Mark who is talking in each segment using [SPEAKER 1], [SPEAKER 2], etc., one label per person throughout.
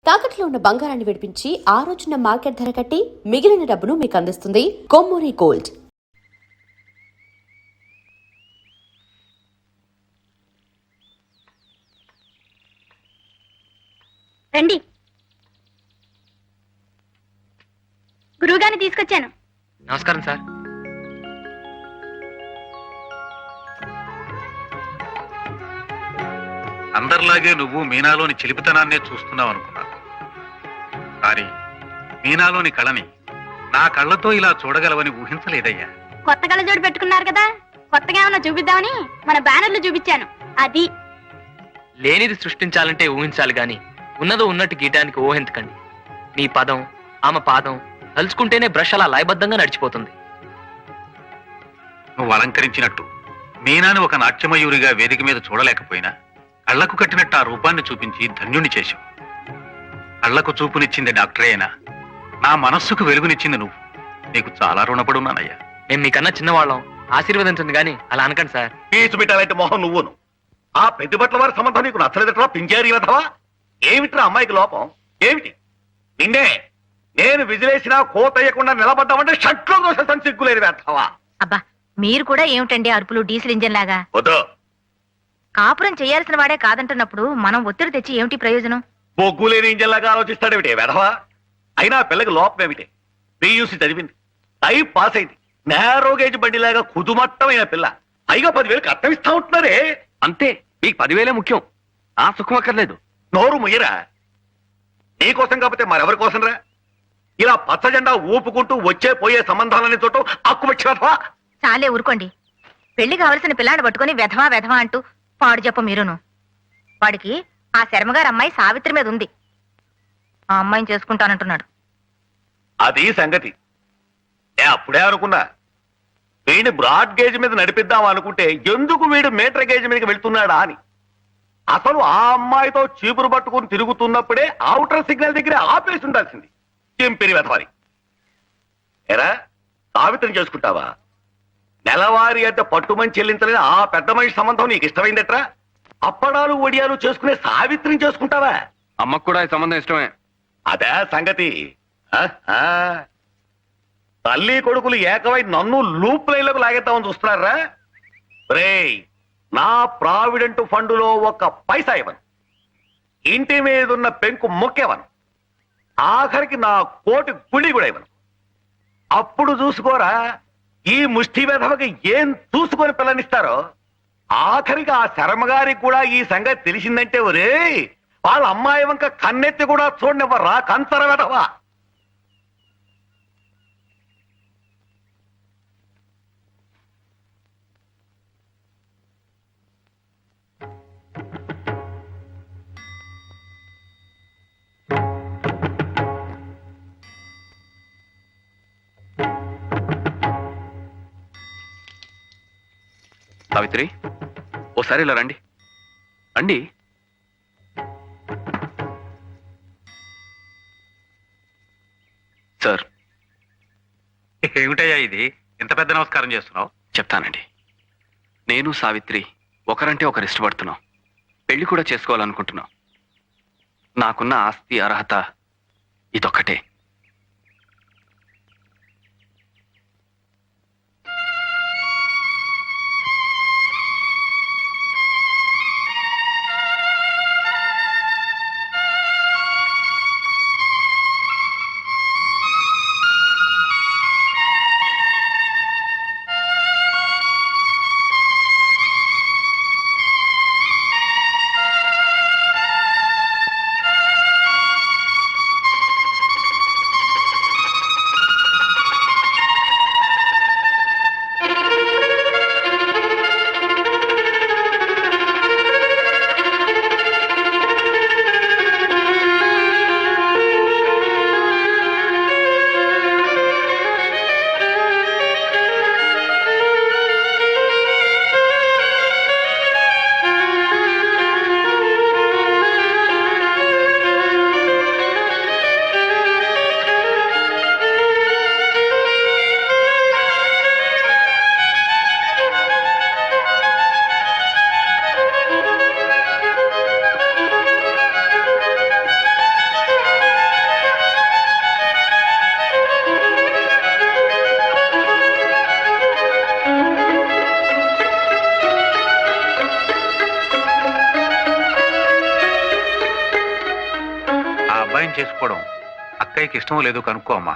[SPEAKER 1] తాకట్లో ఉన్న బంగారాన్ని విడిపించి ఆ రోజున మార్కెట్ ధర కట్టి మిగిలిన డబ్బును మీకు అందిస్తుంది కొమ్మూరి గోల్డ్.
[SPEAKER 2] రండి, గురువుగారిని తీసుకొచ్చాను.
[SPEAKER 3] నమస్కారం సార్.
[SPEAKER 4] అందరిలాగే నువ్వు మీనాలోని చిలిపితనాన్నే చూస్తున్నావు అనుకున్నాను. కానీ మీనాలోని కళని నా కళ్ళతో ఇలా చూడగలవని ఊహించలేదయ్యా.
[SPEAKER 2] కొత్త కళ్ళజోడు పెట్టుకున్నారు కదా, కొత్తగా ఏమన్నా చూపిద్దామని మన బ్యానర్లు చూపించాను. అది
[SPEAKER 3] లేనిది సృష్టించాలంటే ఊహించాలి గాని ఉన్నదో ఉన్నట్టు గీయడానికి ఊహించకండి. నీ పదం ఆమె పాదం తలుచుకుంటేనే బ్రష్ అలా లయబద్ధంగా నడిచిపోతుంది.
[SPEAKER 4] నువ్వు అలంకరించినట్టు మీనాని ఒక నాట్యమయూరిగా వేదిక మీద చూడలేకపోయినా కళ్లకు కట్టినట్టు ఆ రూపాన్ని చూపించి ధన్యుణ్ణి చేశావు. కళ్లకు చూపునిచ్చింది డాక్టరే అయినా నా మనస్సుకు వెలుగునిచ్చింది నువ్వు. నీకు చాలా రుణపడి ఉన్నానయ్యా.
[SPEAKER 3] మేము మీకన్నా చిన్నవాళ్ళం, ఆశీర్వదించండి గాని అలా అనకండి సార్.
[SPEAKER 5] పీచు పెట్టాలంటే మొహం నువ్వును. ఆ పెద్ద బట్ల వారి సంబంధం నీకు నచ్చలేదట్రా పింజారి వెధవా? ఏమిట్రా అమ్మాయికి లోపం ఏమిటి? నిన్నే నేను విజిలేసినా కోతయ్యకుండా నిలబడ్డామంటే షట్లో దోషం సిగ్గులేని వెధవా.
[SPEAKER 6] అబ్బా, మీరు కూడా ఏమిటండి అరుపులు డీజిల్ ఇంజన్ లాగా?
[SPEAKER 5] వద్దు.
[SPEAKER 6] కాపురం చేయాల్సిన వాడే కాదంటున్నప్పుడు మనం ఒత్తిడి తెచ్చి ఏమిటి ప్రయోజనం?
[SPEAKER 5] బొగ్గులేని ఇంజన్లాగా ఆలోచిస్తాడేమిటి వెధవా? అయినా పిల్లకి లోపం ఏమిటి? పియూసీ చదివింది, టైప్ పాస్ అయింది, నేరో గేజ్ బండిలాగా కుదుమట్టమైన పిల్ల. పైగా 10,000 కట్నం ఇస్తా ఉంటున్నారే.
[SPEAKER 3] అంతే, మీకు 10,000 ముఖ్యం, ఆ సుఖం అక్కర్లేదు.
[SPEAKER 5] నోరు ముయ్యరా. నీకోసం కాకపోతే మరెవరి కోసం రా? ఇలా పచ్చ జెండా ఊపుకుంటూ వచ్చే పోయే సంబంధాలని చూడటం అక్కువచ్చా?
[SPEAKER 6] చాలే ఊరుకోండి. పెళ్లి కావలసిన పిల్లాన్ని పట్టుకుని వెధవా వెధవా అంటూ పాడు చెప్ప మీరును. వాడికి ఆ శర్మగారు అమ్మాయి సావిత్రి మీద ఉంది. ఆ అమ్మాయిని చేసుకుంటానంటున్నాడు.
[SPEAKER 5] అది సంగతి. అప్పుడే అనుకున్నా వీడిని బ్రాడ్ గేజ్ మీద నడిపిద్దాం అనుకుంటే ఎందుకు వీడు మీటర్ గేజ్ మీదకి వెళ్తున్నాడా అని. అసలు ఆ అమ్మాయితో చీపురు పట్టుకుని తిరుగుతున్నప్పుడే ఔటర్ సిగ్నల్ దగ్గర ఆపేసి ఉండాల్సింది. చెంపిరి వెధవాలి. ఎరా, సావిత్రిని చేసుకుంటావా? నెలవారీ అంటే పట్టుమని చెల్లించలేని ఆ పెద్ద మనిషి సంబంధం నీకు ఇష్టమైందట్రా? అప్పడాలు ఒడియాలు చేసుకునే సావిత్రిని చేసుకుంటావా?
[SPEAKER 3] అమ్మకు కూడా ఈ సంబంధం ఇష్టమే.
[SPEAKER 5] అదే సంగతి. తల్లి కొడుకులు ఏకమై నన్ను లూప్ లైన్లకు లాగేద్దామని చూస్తున్నారా? రేయ్, నా ప్రావిడెంట్ ఫండులో 1 పైసా ఇవ్వను. ఇంటి మీదున్న పెంకు మొక్కేవను. ఆఖరికి నా కోటి గుడి కూడా ఇవ్వను. అప్పుడు చూసుకోరా ఈ ముష్టి వెధవకి ఏం చూసుకొని పిల్లనిస్తారో. ఆఖరికి ఆ శర్మగారికి కూడా ఈ సంగతి తెలిసిందంటే ఒరే వాళ్ళ అమ్మాయి వంక కన్నెత్తి కూడా చూడనివ్వరా కంచర వెధవా.
[SPEAKER 3] సావిత్రి, ఓసారి ఇలా రండి. రండి. సార్,
[SPEAKER 4] ఏమిటయ్యా ఇది? ఇంత పెద్ద నమస్కారం చేస్తున్నావు?
[SPEAKER 3] చెప్తానండి. నేను సావిత్రి ఒకరంటే ఒకరు ఇష్టపడుతున్నాం, పెళ్లి కూడా చేసుకోవాలనుకుంటున్నాం. నాకున్న ఆస్తి అర్హత ఇదొక్కటే.
[SPEAKER 4] అబ్బాయిని చేసుకోవడం అక్కయ్యకి ఇష్టం లేదో కనుక్కో అమ్మా.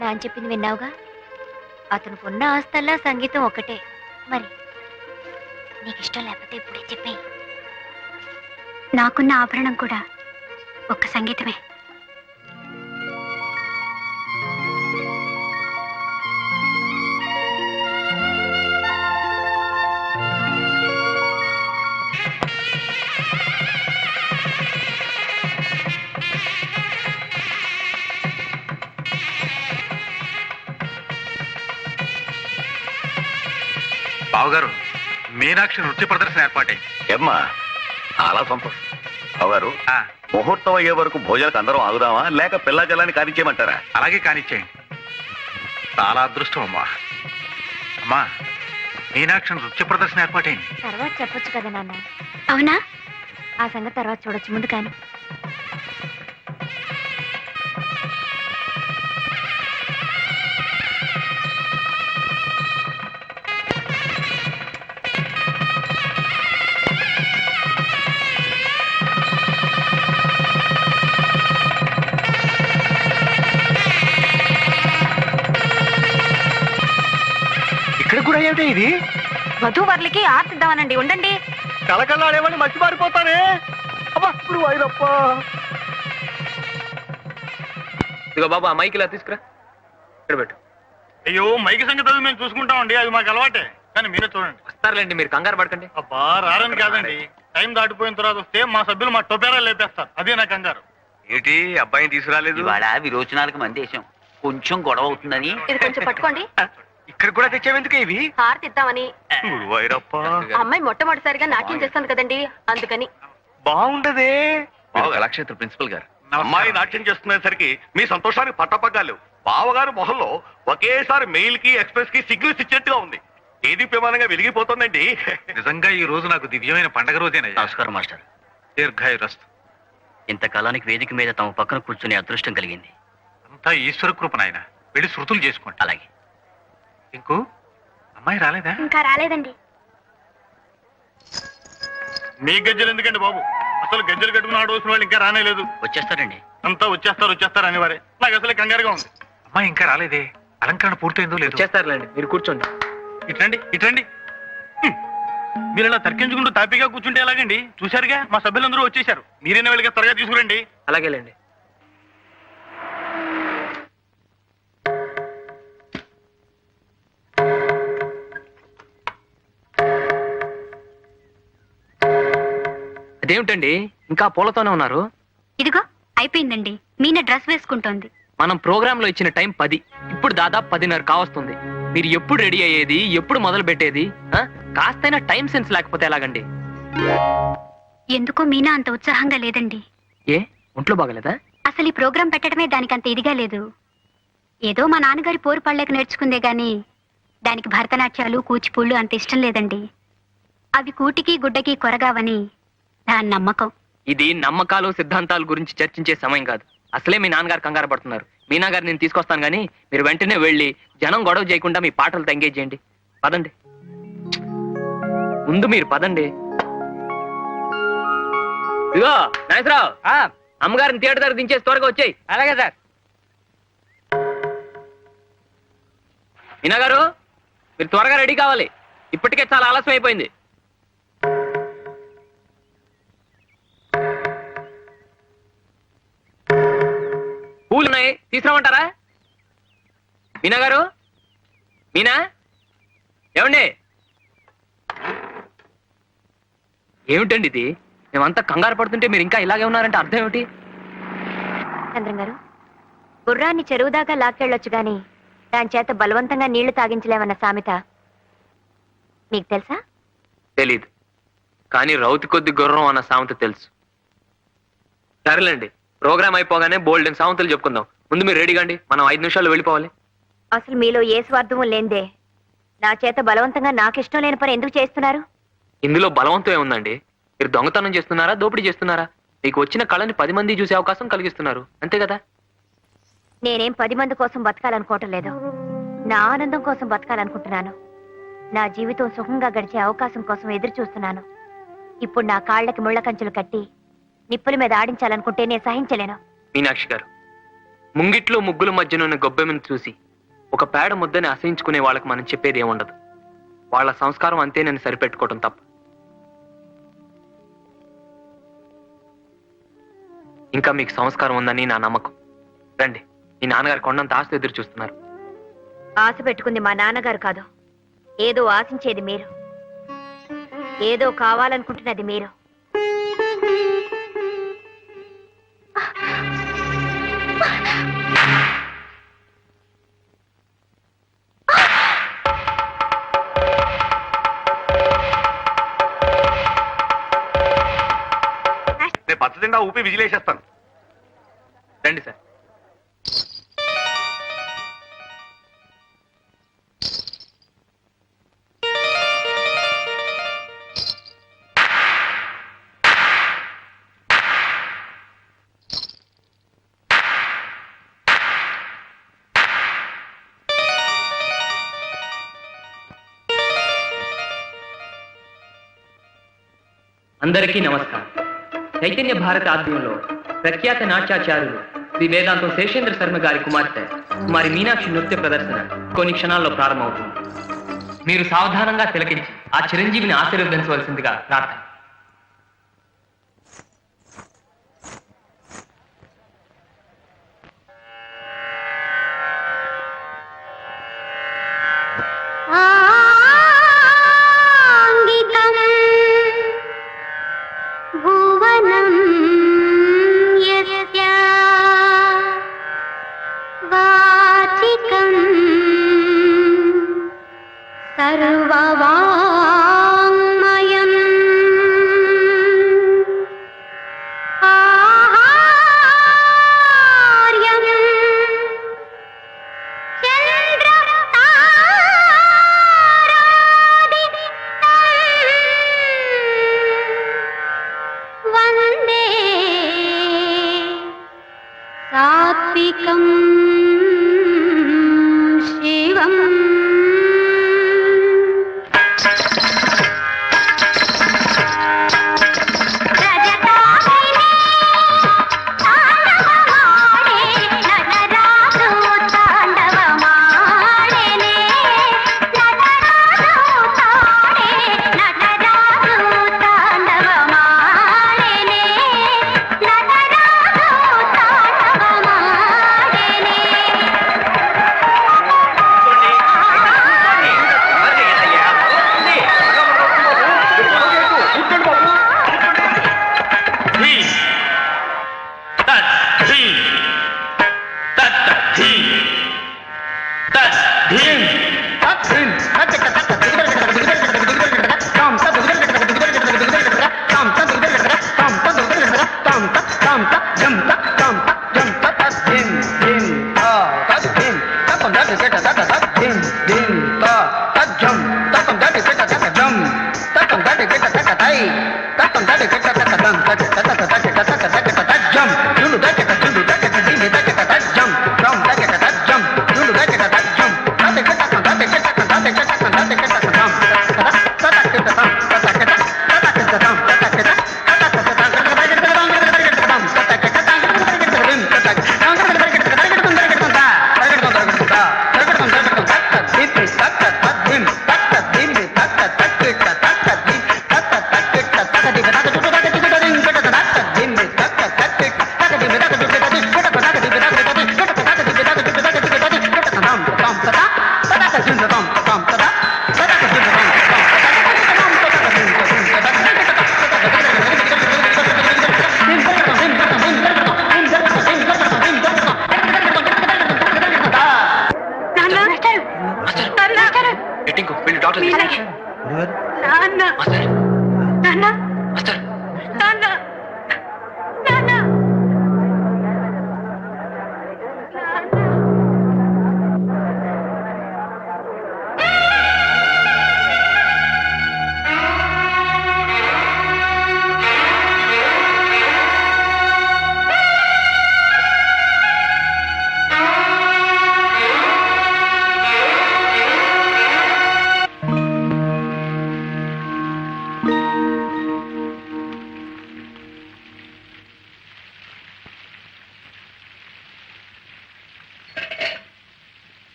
[SPEAKER 6] నాన్న చెప్పింది విన్నావుగా, అతను ఉన్న ఆస్తల్లా సంగీతం ఒక్కటే. మరి నీకు ఇష్టం లేకపోతే ఇప్పుడే చెప్పేయి.
[SPEAKER 2] నాకున్న ఆభరణం కూడా ఒక్క సంగీతమే.
[SPEAKER 4] బావగారు, మీనాక్షి నృత్య ప్రదర్శన ఏర్పాటైంది.
[SPEAKER 5] ఏమ్మా చాలా సంతోషం. బావగారు,
[SPEAKER 4] ఆ,
[SPEAKER 5] ముహూర్తం అయ్యే వరకు భోజనాలకు అందరం ఆగుదామా లేక పిల్ల జలాన్ని కానిచ్చేయమంటారా?
[SPEAKER 4] అలాగే కానిచ్చేయండి. చాలా అదృష్టం అమ్మా. అమ్మా, మీనాక్షి నృత్య ప్రదర్శన ఏర్పాటైంది.
[SPEAKER 6] తర్వాత చెప్పొచ్చు కదా నాన్న.
[SPEAKER 2] అవునా?
[SPEAKER 6] ఆ సంగతి తర్వాత చూడొచ్చు, ముందు కానీ.
[SPEAKER 4] ఇక్కడ కూడా ఏమిటి ఇది?
[SPEAKER 6] వధూవరులకి ఆర్తిద్దామనండి, ఉండండి.
[SPEAKER 5] కళకళాడేమని మర్చిపారిపోతానే. అబ్బా ఇప్పుడు వైరప్ప.
[SPEAKER 3] ఇదిగో బాబు, ఆ మైక్ ఇలా తీసుకురా, ఇక్కడ పెట్టు.
[SPEAKER 7] అయ్యో మైకి సంగతి అది మేము చూసుకుంటామండి, అది మాకు అలవాటే. కానీ మీరే చూడండి.
[SPEAKER 3] వస్తారులేండి, మీరు కంగారు పడకండి.
[SPEAKER 7] అబ్బా రారని కాదండి, టైం దాటిపోయిన తర్వాత వస్తే మా సభ్యులు మా టొపేరా లేపేస్తారు. అదే నా కంగారు.
[SPEAKER 5] ఏంటి అబ్బాయిని తీసుకురాలేదు?
[SPEAKER 8] ఇవాళ విరోచనాలకు మందేశం, కొంచెం గొడవ అవుతుందని.
[SPEAKER 6] ఇది కొంచెం పట్టుకోండి.
[SPEAKER 5] ఇక్కడ కూడా తెచ్చావెందుకు ఇవి?
[SPEAKER 6] హారతిద్దామని.
[SPEAKER 5] వైరప్ప
[SPEAKER 6] అమ్మాయి మొట్టమొదటిసారిగా నాట్యం చేస్తుంది కదండి, అందుకని.
[SPEAKER 5] బాగుండదే.
[SPEAKER 3] కళాక్షేత్ర ప్రిన్సిపల్ గారు,
[SPEAKER 5] అమ్మాయి నాట్యం చేస్తున్నసరికి మీ సంతోషానికి పట్టపగ్గాలు. బావగారు మొహంలో ఒకేసారి మెయిల్ కి ఎక్స్ప్రెస్ కి సిగ్నల్స్ ఇచ్చేట్టుగా ఉంది. ఏది ప్రమాణంగా వెలిగిపోతుందండి.
[SPEAKER 4] నిజంగా ఈ రోజు నాకు దివ్యమైన పండగ రోజేనయ్యా.
[SPEAKER 8] నమస్కారం మాస్టర్.
[SPEAKER 4] దీర్ఘాయురస్తు.
[SPEAKER 8] ఇంతకాలానికి వేదిక మీద తమ పక్కన కూర్చునే అదృష్టం కలిగింది.
[SPEAKER 4] అంతా ఈశ్వర కృప నాయన. వెళ్ళి శృతులు చేసుకోండి.
[SPEAKER 8] అలాగే.
[SPEAKER 4] ఇంకో అమ్మాయి రాలేదా?
[SPEAKER 2] ఇంకా రాలేదండి.
[SPEAKER 7] మీ గజ్జలు ఎందుకండి బాబు? అసలు గజ్జలు కట్టుకుని ఆడవలసిన వాళ్ళు ఇంకా రానేలేదు.
[SPEAKER 8] వచ్చేస్తారండి.
[SPEAKER 7] అంతా వచ్చేస్తారు అనేవారే. నాకు అసలు కంగారుగా ఉంది.
[SPEAKER 4] అమ్మాయి ఇంకా రాలేదే. అలంకరణ పూర్తయిందో లేదు.
[SPEAKER 3] చేస్తారులేండి, మీరు కూర్చోండి.
[SPEAKER 7] ఇట్రండి ఇట్రండి. మీరు ఇలా తర్కించుకుంటూ తాపీగా కూర్చుంటే ఎలాగండి? చూశారుగా మా సభ్యులందరూ వచ్చేసారు. మీరైనా వెళ్ళగా త్వరగా తీసుకురండి.
[SPEAKER 3] అలాగేలేండి. అదేమిటండి ఇంకా పూలతోనే ఉన్నారు?
[SPEAKER 2] ఇదిగో అయిపోయిందండి. మీనా డ్రెస్ వేసుకుంటోంది.
[SPEAKER 3] మనం ప్రోగ్రామ్ లో ఇచ్చిన టైం 10, ఇప్పుడు దాదాపు 10:30 కావస్తుంది. మీరు ఎప్పుడు రెడీ అయ్యేది, ఎప్పుడు మొదలు పెట్టేది? కాస్తైనా టైం సెన్స్ లేకపోతే ఎలాగండి?
[SPEAKER 2] ఎందుకో మీనా అంత ఉత్సాహంగా లేదండి.
[SPEAKER 3] ఏ ఒంట్లో బాగలేదా?
[SPEAKER 2] అసలు ఈ ప్రోగ్రాం పెట్టడమే దానికి అంత ఇదిగా లేదు. ఏదో మా నాన్నగారి పోరు పళ్ళకి నేర్చుకుందే గాని దానికి భరతనాట్యాలు కూచిపూళ్ళు అంత ఇష్టం లేదండి. అవి కూటికి గుడ్డకి కొరగావని దాని నమ్మకం.
[SPEAKER 3] ఇది నమ్మకాలు సిద్ధాంతాల గురించి చర్చించే సమయం కాదు. అసలే మీ నాన్నగారు కంగారు పడుతున్నారు. మీనా గారు నేను తీసుకొస్తాను గానీ మీరు వెంటనే వెళ్ళి జనం గొడవ చేయకుండా మీ పాటలతో ఎంగేజ్ చేయండి. పదండి, ముందు మీరు పదండి. ఇదిగో నాగేశ్వరరావు, అమ్మగారిని థియేటర్ దగ్గర దించేసి త్వరగా వచ్చాయి. అలాగే సార్. మీనా గారు, మీరు త్వరగా రెడీ కావాలి. ఇప్పటికే చాలా ఆలస్యం అయిపోయింది. పూలు ఉన్నాయి, తీసుకురామంటారా? మీనా గారు, మీనా, ఏమండి? ఏమిటండి ఇది? మేమంతా కంగారు పడుతుంటే మీరు ఇంకా ఇలాగే ఉన్నారంటే అర్థం ఏమిటి?
[SPEAKER 6] చంద్రం గారు, గుర్రాన్ని చెరువు దాకా లాక్కెళ్ళొచ్చు గాని దాని చేత బలవంతంగా నీళ్లు తాగించలేమన్న సామెత మీకు తెలుసా?
[SPEAKER 3] తెలీదు, కానీ రౌతి కొద్ది గుర్రం అన్న సామెత తెలుసు. సరేలేండి, ప్రోగ్రామ్ అయిపోగానే బోల్డెన్ సామెతలు చెప్పుకుందాం. ముందు మీరు రెడీగా అండి, మనం 5 నిమిషాల్లో వెళ్ళిపోవాలి.
[SPEAKER 6] అసలు మీలో ఏ స్వార్థము లేందే నా చేత బలవంతంగా నాకిష్టం లేని పని ఎందుకు చేస్తున్నారు?
[SPEAKER 3] ఇందులో బలవంతం ఏముందండి? మీరు దొంగతనం చేస్తున్నారా, దోపిడీ చేస్తున్నారా? మీకు వచ్చిన కళని 10 మంది చూసే అవకాశం కలిగిస్తున్నారు, అంతే కదా?
[SPEAKER 6] నేనేం 10 మంది కోసం బతకాలనుకోవటం లేదు, నా ఆనందం కోసం బతకాలనుకుంటున్నాను.
[SPEAKER 2] నా జీవితం సుఖంగా గడిచే అవకాశం కోసం ఎదురు చూస్తున్నాను. ఇప్పుడు నా కాళ్ళకి ముళ్ళ కంచెలు కట్టి నిప్పుల మీద ఆడించాలనుకుంటే నేను సహించలేను.
[SPEAKER 3] మీనాక్షి గారు, ముంగిట్లో ముగ్గుల మధ్యనున్న గొబ్బెమ్మను చూసి ఒక పేడ ముద్దని అసహించుకునే వాళ్ళకి మనం చెప్పేది ఏముండదు. వాళ్ళ సంస్కారం అంతేనని సరిపెట్టుకోవటం తప్ప. ఇంకా మీకు సంస్కారం ఉందని నా నమ్మకం. రండి, మీ నాన్నగారు కొండంత ఆస్తి ఎదురు చూస్తున్నారు.
[SPEAKER 2] ఆశ పెట్టుకుంది మా నాన్నగారు కాదు, ఏదో ఆశించేది మీరు, ఏదో కావాలనుకుంటున్నది మీరు.
[SPEAKER 5] నేను పచ్చదిండా ఊపి విజిలేసేస్తాను.
[SPEAKER 3] రండి సార్. అందరికీ నమస్కారం. చైతన్య భారత ఆధ్వర్యంలో ప్రఖ్యాత నాట్యాచార్యులు శ్రీ వేదాంతం శేషేంద్ర శర్మ గారి కుమార్తె కుమారి మీనాక్షి నృత్య ప్రదర్శన కొన్ని క్షణాల్లో ప్రారంభమవుతుంది. మీరు సావధానంగా తిలకించి ఆ చిరంజీవిని ఆశీర్వదించవలసిందిగా ప్రార్థన.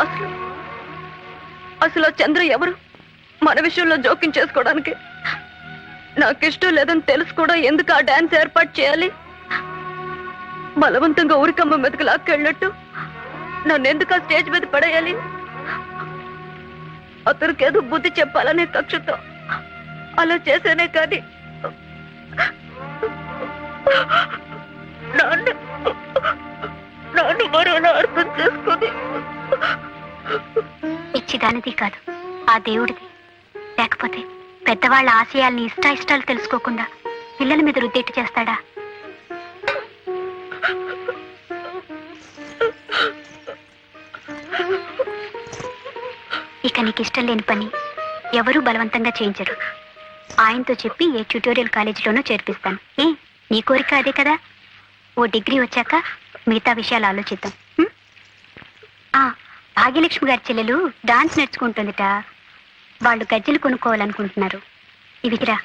[SPEAKER 6] అసలు అసలు ఆ చంద్ర ఎవరు మన విషయంలో జోక్యం చేసుకోవడానికి? నాకిష్టం లేదని తెలుసు కూడా ఎందుకు ఆ డాన్స్ ఏర్పాటు చేయాలి? బలవంతంగా ఊరికమ్మ మీదకి లాక్కెళ్ళినట్టు నన్ను ఎందుకు ఆ స్టేజ్ మీద పడేయాలి? అతనికేదో బుద్ధి చెప్పాలనే కక్షతో అలా చేసేనే కానీ నాన్న మరోలా అర్థం చేసుకుని
[SPEAKER 2] పిచ్చిదానిది కాదు, ఆ దేవుడిది. లేకపోతే పెద్దవాళ్ళ ఆశయాల్ని ఇష్టాలు తెలుసుకోకుండా పిల్లల మీద రుద్దెట్టు చేస్తాడా? ఇక నీకు ఇష్టం లేని పని ఎవరూ బలవంతంగా చేయించరు. ఆయనతో చెప్పి ఏ ట్యూటోరియల్ కాలేజీలోనూ చేర్పిస్తాను. నీ కోరిక అదే కదా? ఓ డిగ్రీ వచ్చాక మిగతా విషయాలు ఆలోచిద్దాం. భాగ్యలక్ష్మి గారి చెల్లెలు డాన్స్ నేర్చుకుంటుందిట. వాళ్ళు గజ్జలు కొనుక్కోవాలనుకుంటున్నారు. ఇవికిరా.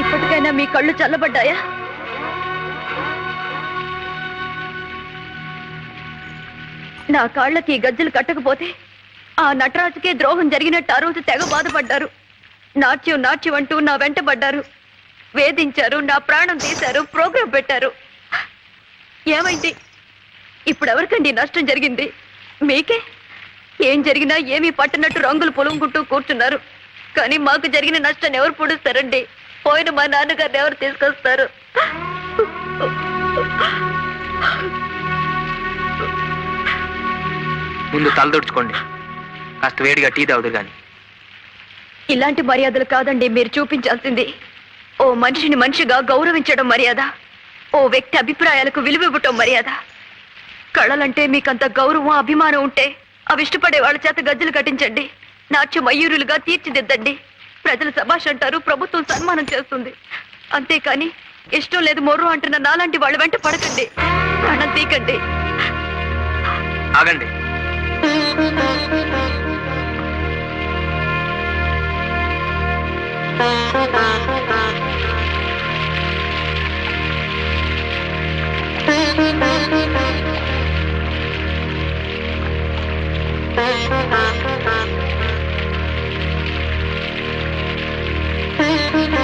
[SPEAKER 6] ఇప్పటికైనా మీ కళ్ళు చల్లబడ్డాయా? నా కాళ్ళకి గజ్జలు కట్టకపోతే ఆ నటరాజుకే ద్రోహం జరిగినట్టు ఆ రోజు తెగ బాధపడ్డారు. నాట్యం నాట్యం అంటూ నా వెంట పడ్డారు, వేధించారు, నా ప్రాణం తీశారు, ప్రోగ్రాం పెట్టారు. ఏమైంది? ఇప్పుడు ఎవరికండి నష్టం జరిగింది? మీకే. ఏం జరిగినా ఏమీ పట్టనట్టు రంగులు పొలుంగుంటూ కూర్చున్నారు. కానీ మాకు జరిగిన నష్టాన్ని ఎవరు పూడుస్తారండి? పోయిన మా నాన్నగారిని ఎవరు తీసుకొస్తారు?
[SPEAKER 3] ముందు తలదొడుచుకోండి, కాస్త వేడిగా టీ తాగుదురు గాని.
[SPEAKER 6] ఇలాంటి మర్యాదలు కాదండి మీరు చూపించాల్సింది. ఓ మనిషిని మనిషిగా గౌరవించడం మర్యాద, ఓ వ్యక్తి అభిప్రాయాలకు విలువివ్వటం మర్యాద. కళలంటే మీకంత గౌరవం అభిమానం ఉంటే అవి ఇష్టపడే వాళ్ళ చేత గజ్జలు కట్టించండి, నాట్య మయూరులుగా తీర్చిదిద్దండి. ప్రజలు శభాష్ అంటారు, ప్రభుత్వం సన్మానం చేస్తుంది. అంతేకాని ఇష్టం లేదు మొర్రు అంటున్న నాలాంటి వాళ్ళ వెంట పడకండి, ప్రాణం తీకండి.
[SPEAKER 3] ఆగండి.
[SPEAKER 2] Thank you.